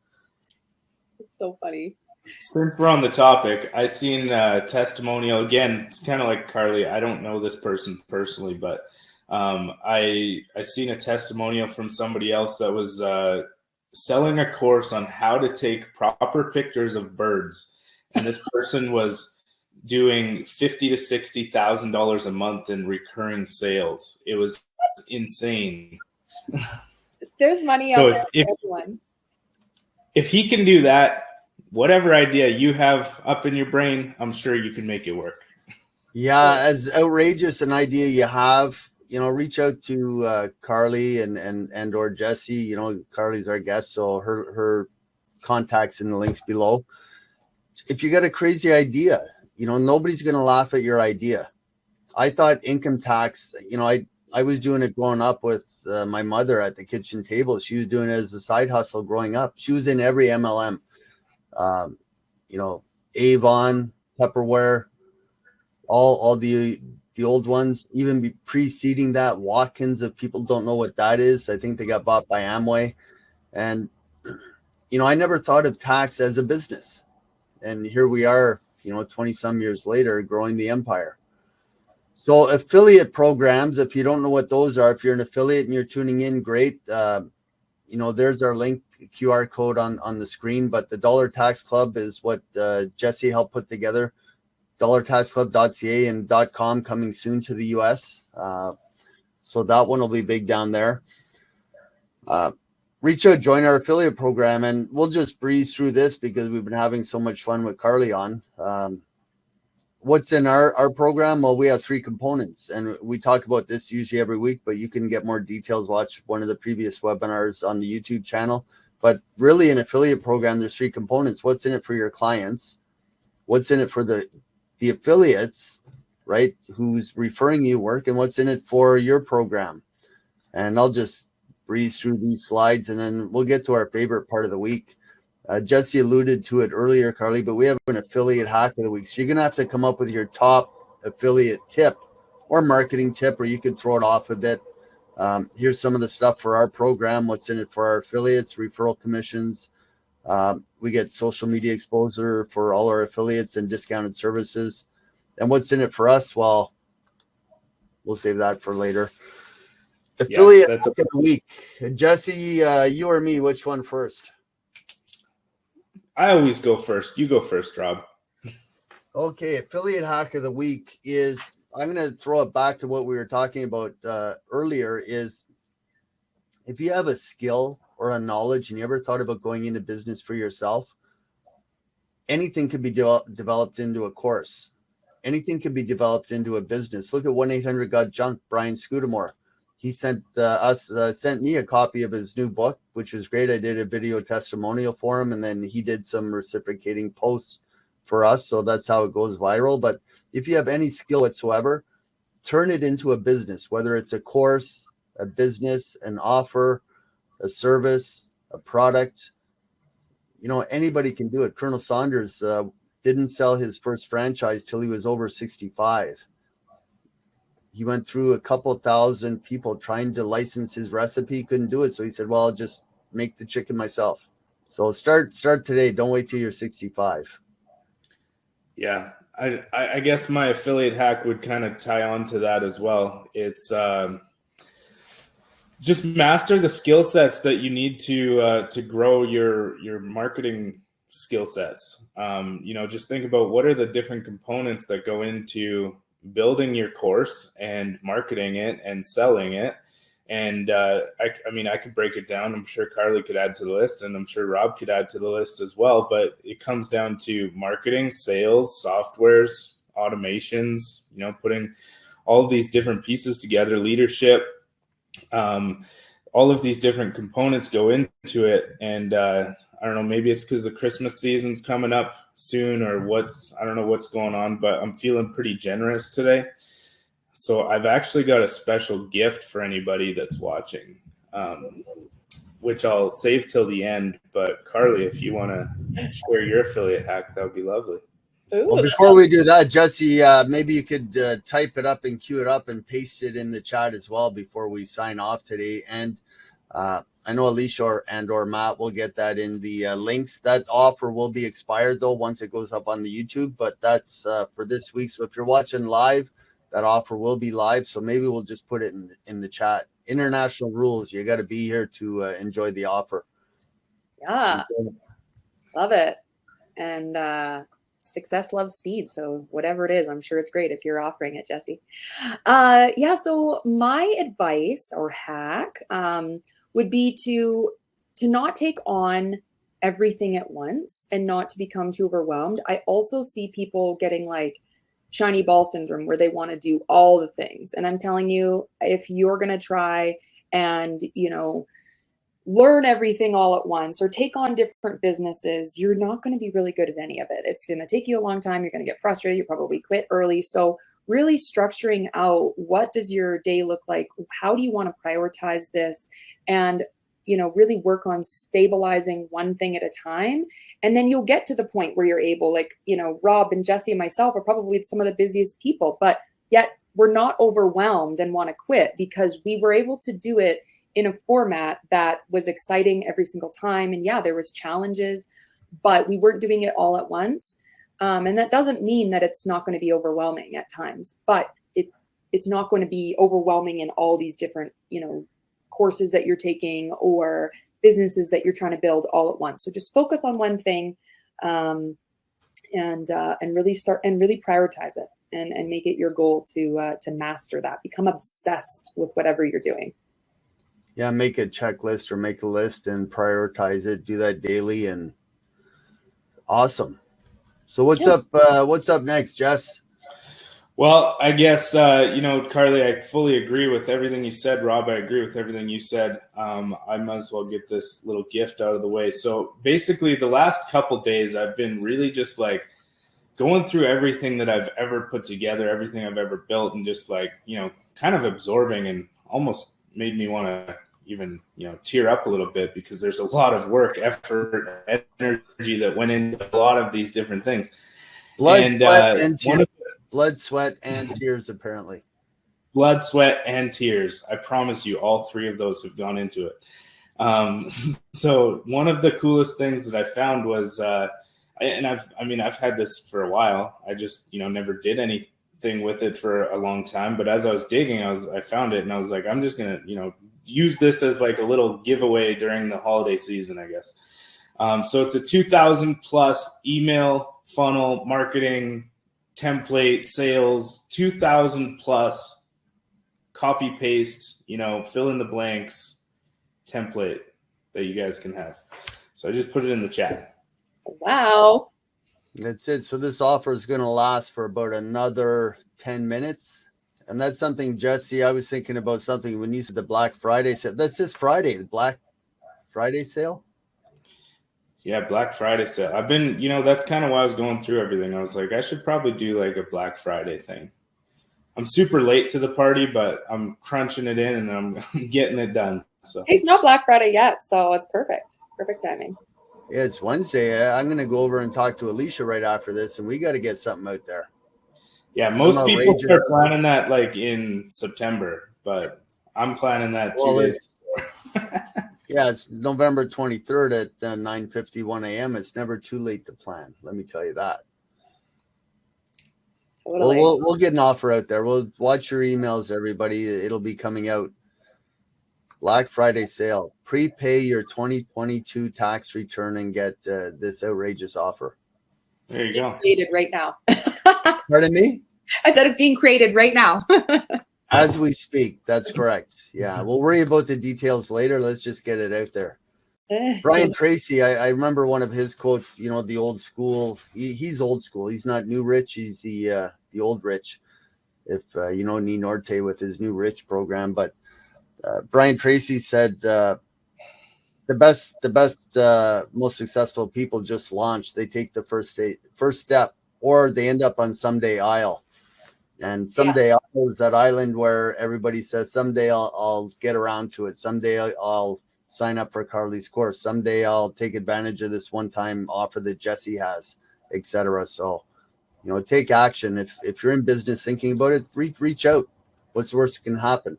It's so funny. Since we're on the topic, I seen a testimonial again. It's kind of like Carly. I don't know this person personally, but I seen a testimonial from somebody else that was selling a course on how to take proper pictures of birds, and this person was doing $50,000 to $60,000 a month in recurring sales. It was insane. There's money out there for everyone. If he can do that, whatever idea you have up in your brain, I'm sure you can make it work. Yeah, as outrageous an idea you have, you know, reach out to Carly and or Jesse. You know, Carly's our guest, so her contacts in the links below. If you got a crazy idea, you know, nobody's going to laugh at your idea. I thought income tax, you know, I was doing it growing up with my mother at the kitchen table. She was doing it as a side hustle growing up. She was in every MLM, you know, Avon, Tupperware, all the old ones, even preceding that, Watkins, if people don't know what that is. I think they got bought by Amway. And, you know, I never thought of tax as a business. And here we are, you know, 20 some years later, growing the empire. So affiliate programs, if you don't know what those are, if you're an affiliate and you're tuning in, great. You know, there's our link QR code on the screen, but the Dollar Tax Club is what Jesse helped put together. DollarTaxClub.ca and .com coming soon to the US. So that one will be big down there. Reach out, join our affiliate program, and we'll just breeze through this because we've been having so much fun with Carly on. What's in our program? Well, we have 3 components, and we talk about this usually every week, but you can get more details. Watch one of the previous webinars on the YouTube channel. But really, an affiliate program, there's 3 components. What's in it for your clients? What's in it for the affiliates, right, who's referring you work, and what's in it for your program? And I'll just breeze through these slides, and then we'll get to our favorite part of the week. Jesse alluded to it earlier, Carly, but we have an affiliate hack of the week. So you're going to have to come up with your top affiliate tip or marketing tip, or you could throw it off a bit. Here's some of the stuff for our program. What's in it for our affiliates? Referral commissions. We get social media exposure for all our affiliates and discounted services. And what's in it for us? Well, we'll save that for later. Affiliate hack of the week. Jesse, you or me, which one first? I always go first. You go first, Rob. Okay, affiliate hack of the week is, I'm going to throw it back to what we were talking about earlier, is if you have a skill or a knowledge and you ever thought about going into business for yourself, anything could be developed into a course. Anything could be developed into a business. Look at 1-800-GOT-JUNK, Brian Scudamore. He sent me a copy of his new book, which was great. I did a video testimonial for him, and then he did some reciprocating posts for us. So that's how it goes viral. But if you have any skill whatsoever, turn it into a business, whether it's a course, a business, an offer, a service, a product, you know, anybody can do it. Colonel Saunders didn't sell his first franchise till he was over 65. He went through a couple thousand people trying to license his recipe, couldn't do it. So he said, well, I'll just make the chicken myself. So start today. Don't wait till you're 65. Yeah. I guess my affiliate hack would kind of tie on to that as well. It's just master the skill sets that you need to grow your marketing skill sets. You know, just think about what are the different components that go into building your course and marketing it and selling it. And I mean, I could break it down. I'm sure Carly could add to the list, and I'm sure Rob could add to the list as well. But it comes down to marketing, sales, softwares, automations, you know, putting all of these different pieces together, leadership, all of these different components go into it. And I don't know, maybe it's because the Christmas season's coming up soon, or I don't know what's going on, but I'm feeling pretty generous today. So I've actually got a special gift for anybody that's watching, which I'll save till the end. But Carly, if you want to share your affiliate hack, that would be lovely. Ooh, well, before we do that, Jesse, maybe you could type it up and queue it up and paste it in the chat as well before we sign off today. And I know Alicia or Matt will get that in the links. That offer will be expired, though, once it goes up on the YouTube. But that's for this week. So if you're watching live, that offer will be live. So maybe we'll just put it in the chat. International rules. You got to be here to enjoy the offer. Yeah, love it. And success loves speed. So whatever it is, I'm sure it's great if you're offering it, Jesse. Yeah, so my advice or hack would be to not take on everything at once and not to become too overwhelmed. I also see people getting like shiny ball syndrome where they want to do all the things. And I'm telling you, if you're going to try and, you know, learn everything all at once or take on different businesses, you're not going to be really good at any of it. It's going to take you a long time. You're going to get frustrated. You probably quit early. So really structuring out, what does your day look like? How do you want to prioritize this? And, you know, really work on stabilizing one thing at a time. And then you'll get to the point where you're able, like, you know, Rob and Jesse and myself are probably some of the busiest people, but yet we're not overwhelmed and want to quit because we were able to do it in a format that was exciting every single time. And yeah, there was challenges, but we weren't doing it all at once. And that doesn't mean that it's not going to be overwhelming at times, but it's not going to be overwhelming in all these different, you know, courses that you're taking or businesses that you're trying to build all at once. So just focus on one thing, and really start and really prioritize it and make it your goal to master that. Become obsessed with whatever you're doing. Yeah, make a checklist or make a list and prioritize it. Do that daily, and awesome. So what's up? What's up next, Jess? Well, I guess, you know, Carly, I fully agree with everything you said. Rob, I agree with everything you said. I might as well get this little gift out of the way. So basically the last couple days, I've been really just like going through everything that I've ever put together, everything I've ever built, and just like, you know, kind of absorbing, and almost made me want to even, you know, tear up a little bit because there's a lot of work, effort, energy that went into a lot of these different things. Blood, sweat, and tears, apparently. Blood, sweat, and tears. I promise you, all three of those have gone into it. So one of the coolest things that I found was, and I've had this for a while. I just, you know, never did anything with it for a long time. But as I was digging, I found it, and I was like, I'm just gonna, you know, use this as like a little giveaway during the holiday season, I guess. So it's a 2,000 plus email funnel marketing template sales, 2,000 plus copy paste, you know, fill in the blanks template that you guys can have. So I just put it in the chat. Wow. That's it. So this offer is going to last for about another 10 minutes. And that's something, Jesse, I was thinking about something when you said the Black Friday sale. That's this Friday, the Black Friday sale? Yeah, Black Friday sale. I've been, you know, that's kind of why I was going through everything. I was like, I should probably do like a Black Friday thing. I'm super late to the party, but I'm crunching it in and I'm getting it done. So It's not Black Friday yet, so it's perfect. Perfect timing. Yeah, it's Wednesday. I'm going to go over and talk to Alicia right after this, and we got to get something out there. Yeah, most people start planning that like in September, but I'm planning that 2 days before. Yeah, it's November 23rd at 9:51 a.m. It's never too late to plan. Let me tell you that. Totally. Well, we'll get an offer out there. We'll watch your emails, everybody. It'll be coming out. Black Friday sale. Prepay your 2022 tax return and get this outrageous offer. There you go. It's created right now. Pardon me? I said it's being created right now. As we speak. That's correct. Yeah, we'll worry about the details later. Let's just get it out there. Brian Tracy, I remember one of his quotes, you know, the old school. He's old school. He's not new rich. He's the old rich. If you know Norte with his new rich program. But Brian Tracy said the best, most successful people just launch. They take the first step, or they end up on someday aisle. And someday aisle is that island where everybody says, someday I'll get around to it. Someday I'll sign up for Carly's course. Someday I'll take advantage of this one-time offer that Jesse has, etc. So, you know, take action. If you're in business thinking about it, reach out. What's the worst that can happen?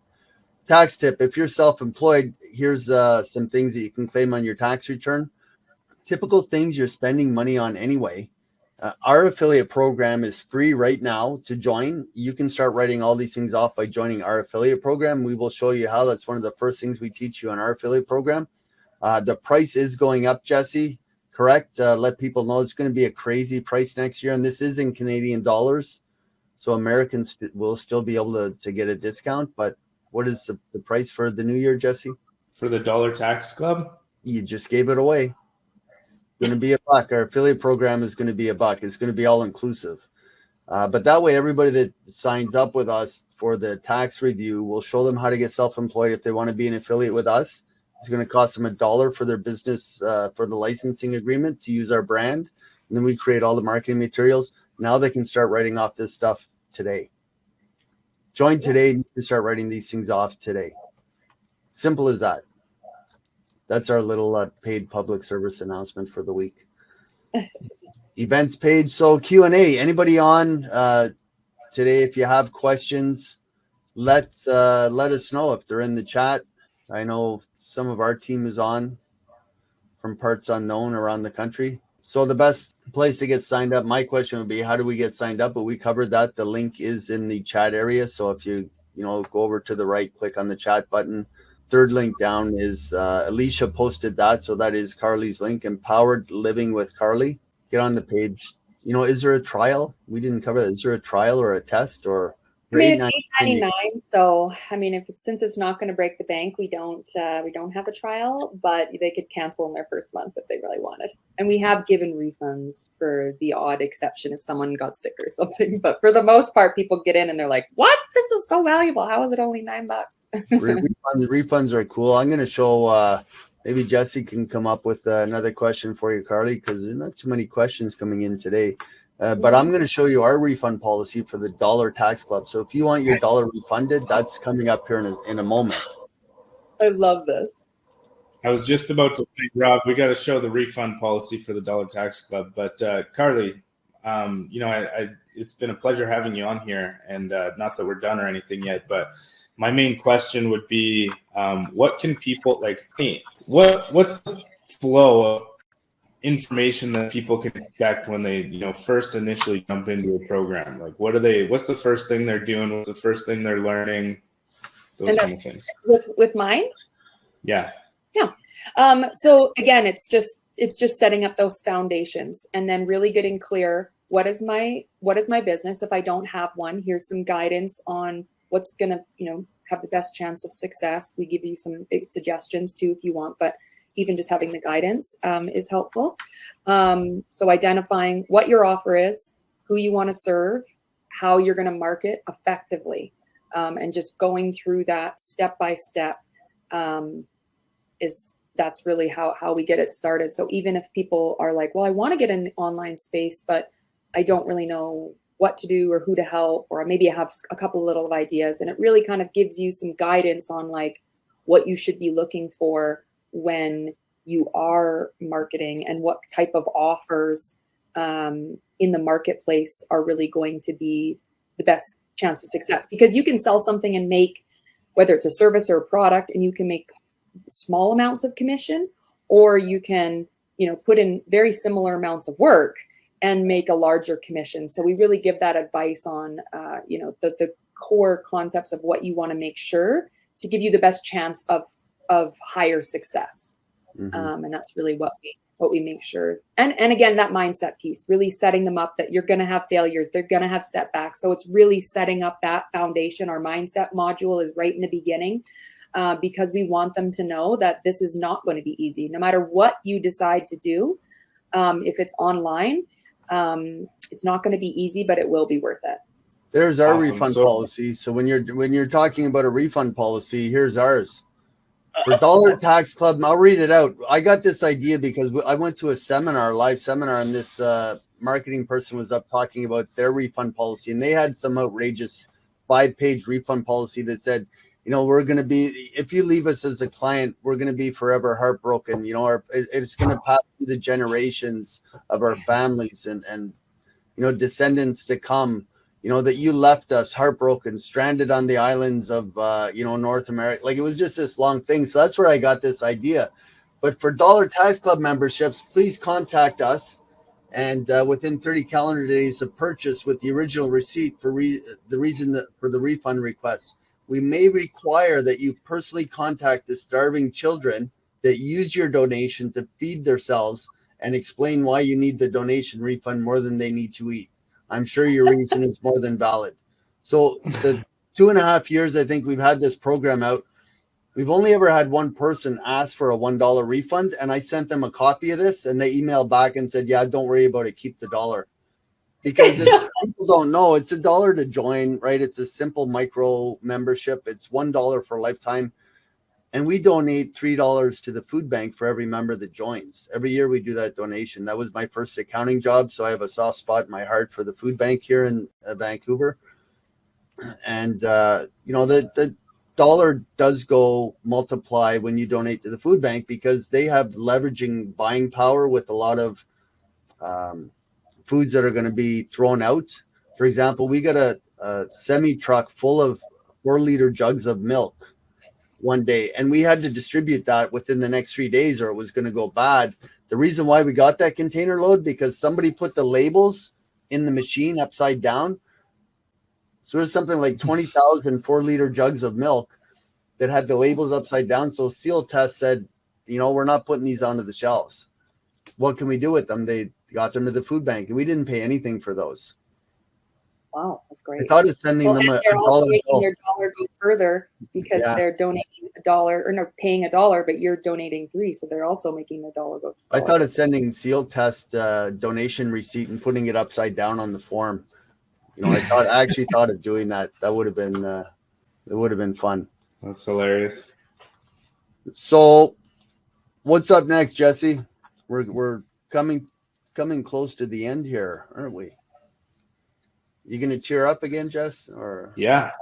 Tax tip: if you're self-employed, here's some things that you can claim on your tax return. Typical things you're spending money on anyway. Our affiliate program is free right now to join. You can start writing all these things off by joining our affiliate program. We will show you how. That's one of the first things we teach you on our affiliate program. The price is going up, Jesse, correct? Let people know it's going to be a crazy price next year. And this is in Canadian dollars. So Americans will still be able to get a discount. But what is the price for the new year, Jesse? For the Dollar Tax Club? You just gave it away. Going to be $1. Our affiliate program is going to be $1. It's going to be all inclusive. But that way, everybody that signs up with us for the tax review, we'll show them how to get self-employed if they want to be an affiliate with us. It's going to cost them $1 for their business for the licensing agreement to use our brand. And then we create all the marketing materials. Now they can start writing off this stuff today. Join today and you can start writing these things off today. Simple as that. That's our little paid public service announcement for the week. Events page. So Q&A. Anybody on today? If you have questions, let us know if they're in the chat. I know some of our team is on from parts unknown around the country. So the best place to get signed up, my question would be, how do we get signed up? But we covered that. The link is in the chat area. So if you go over to the right, click on the chat button. Third link down is Alicia posted that. So that is Carly's link, Empowered Living with Carly. Get on the page. Is there a trial? We didn't cover that. Is there a trial or a test or? I mean, it's $8.99. So, I mean, since it's not going to break the bank, we don't have a trial, but they could cancel in their first month if they really wanted. And we have given refunds for the odd exception if someone got sick or something. But for the most part, people get in and they're like, "What? This is so valuable. How is it only $9?" Refunds are cool. I'm going to show. Maybe Jesse can come up with another question for you, Carly, because there's not too many questions coming in today. But I'm going to show you our refund policy for the Dollar Tax Club. So if you want your dollar refunded, that's coming up here in a moment. I love this. I was just about to say, Rob, we got to show the refund policy for the Dollar Tax Club. But Carly, it's been a pleasure having you on here, and not that we're done or anything yet, but my main question would be, what can people what's the flow of information that people can expect when they first initially jump into a program? Like, what's the first thing they're doing? What's the first thing they're learning? Those kind of things. With mine? Yeah. So again, it's just setting up those foundations and then really getting clear. What is my business? If I don't have one, here's some guidance on what's going to, have the best chance of success. We give you some big suggestions too, if you want, but even just having the guidance is helpful. So identifying what your offer is, who you want to serve, how you're going to market effectively, and just going through that step by step that's really how we get it started. So even if people are like, well, I want to get in the online space, but I don't really know what to do or who to help, or maybe I have a couple of little ideas, and it really kind of gives you some guidance on like what you should be looking for when you are marketing and what type of offers in the marketplace are really going to be the best chance of success. Because you can sell something and make, whether it's a service or a product, and you can make small amounts of commission, or you can, put in very similar amounts of work and make a larger commission. So we really give that advice on, the core concepts of what you want to make sure to give you the best chance of higher success. And that's really what we make sure. And again, that mindset piece, really setting them up that you're going to have failures. They're going to have setbacks. So it's really setting up that foundation. Our mindset module is right in the beginning, because we want them to know that this is not going to be easy. No matter what you decide to do, if it's online, it's not going to be easy, but it will be worth it. There's our refund policy. So when you're talking about a refund policy, here's ours. For Dollar Tax Club, I'll read it out. I got this idea because I went to a live seminar, and this marketing person was up talking about their refund policy, and they had some outrageous 5-page refund policy that said, we're going to be, if you leave us as a client, we're going to be forever heartbroken. It's going to pass through the generations of our families and descendants to come. That you left us heartbroken, stranded on the islands of, North America. Like, it was just this long thing. So that's where I got this idea. But for Dollar Tax Club memberships, please contact us. And within 30 calendar days of purchase with the original receipt for the reason for the refund request, we may require that you personally contact the starving children that use your donation to feed themselves and explain why you need the donation refund more than they need to eat. I'm sure your reason is more than valid. So the 2.5 years I think we've had this program out, we've only ever had one person ask for a $1 refund, and I sent them a copy of this, and they emailed back and said, yeah, don't worry about it, keep the $1. Because people don't know, it's $1 to join, right? It's a simple micro membership. It's $1 for a lifetime. And we donate $3 to the food bank for every member that joins. Every year we do that donation. That was my first accounting job, so I have a soft spot in my heart for the food bank here in Vancouver. And, the dollar does go multiply when you donate to the food bank, because they have leveraging buying power with a lot of foods that are going to be thrown out. For example, we got a semi-truck full of 4-liter jugs of milk one day, and we had to distribute that within the next 3 days or it was going to go bad. The reason why we got that container load, because somebody put the labels in the machine upside down. So there's something like 20,000 4-liter jugs of milk that had the labels upside down. So Seal Test said, we're not putting these onto the shelves. What can we do with them? They got them to the food bank, and we didn't pay anything for those. Wow, that's great. I thought of sending them they're also making their dollar go further, because they're donating $1 or no, paying $1, but you're donating $3, so they're also making their dollar go. I thought of sending Seal Test donation receipt and putting it upside down on the form. I actually thought of doing that. That would have been fun. That's hilarious. So, what's up next, Jesse? We're coming close to the end here, aren't we? You gonna tear up again, Jess? Or yeah.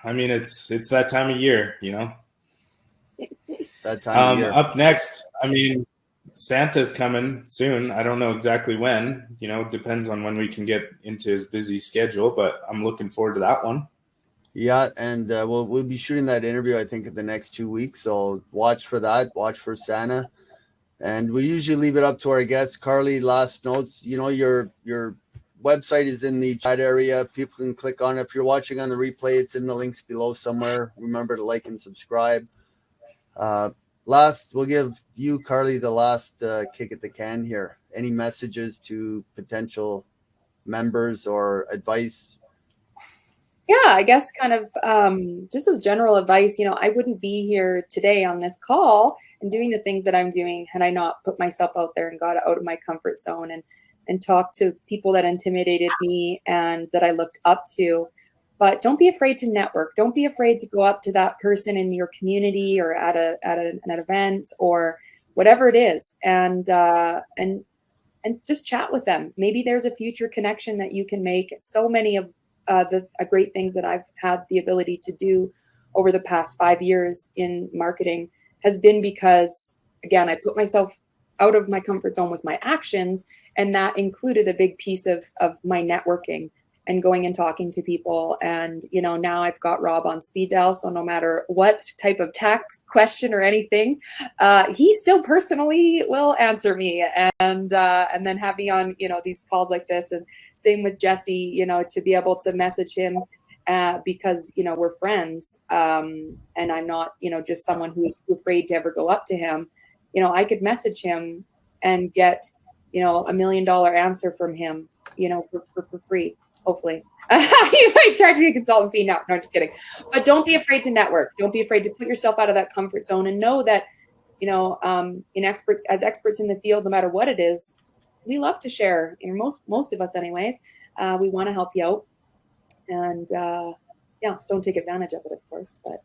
I mean, it's that time of year, It's that time of year. Up next, I mean, Santa's coming soon. I don't know exactly when. Depends on when we can get into his busy schedule, but I'm looking forward to that one. Yeah, and we'll be shooting that interview, I think, in the next 2 weeks. So watch for that. Watch for Santa. And we usually leave it up to our guests. Carly, last notes. Your website is in the chat area. People can click on it. If you're watching on the replay, it's in the links below somewhere. Remember to like and subscribe. We'll give you, Carly, the last kick at the can here. Any messages to potential members or advice? Yeah, I guess kind of just as general advice, I wouldn't be here today on this call and doing the things that I'm doing had I not put myself out there and got out of my comfort zone and talked to people that intimidated me and that I looked up to. But don't be afraid to network. Don't be afraid to go up to that person in your community or at an event or whatever it is, and just chat with them. Maybe there's a future connection that you can make. So many of the great things that I've had the ability to do over the past 5 years in marketing has been because, again, I put myself out of my comfort zone with my actions, and that included a big piece of my networking and going and talking to people. And, you know, now I've got Rob on speed dial, so no matter what type of text, question, or anything, he still personally will answer me, and then have me on, you know, these calls like this. And same with Jesse, you know, to be able to message him because, you know, we're friends, and I'm not, you know, just someone who's afraid to ever go up to him. You know, I could message him and get, you know, $1 million answer from him, you know, for free. Hopefully. You might charge me a consultant fee. No, just kidding. But don't be afraid to network. Don't be afraid to put yourself out of that comfort zone, and know that, you know, as experts in the field, no matter what it is, we love to share. You know, most of us anyways, we want to help you out. And yeah, don't take advantage of it, of course, but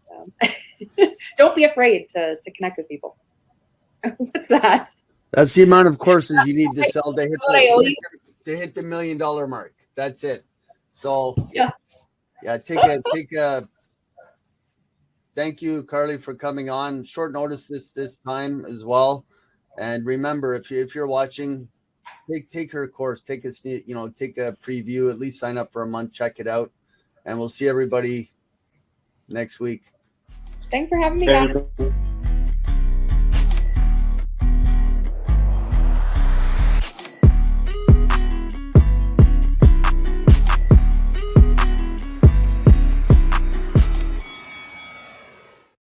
don't be afraid to connect with people. What's that? That's the amount of courses you need to sell to hit the $1 million mark. That's it. So yeah, take a thank you, Carly, for coming on short notice this time as well. And remember, if you're watching, take her course, take a preview, at least sign up for a month, check it out, and we'll see everybody next week. Thanks for having me, guys.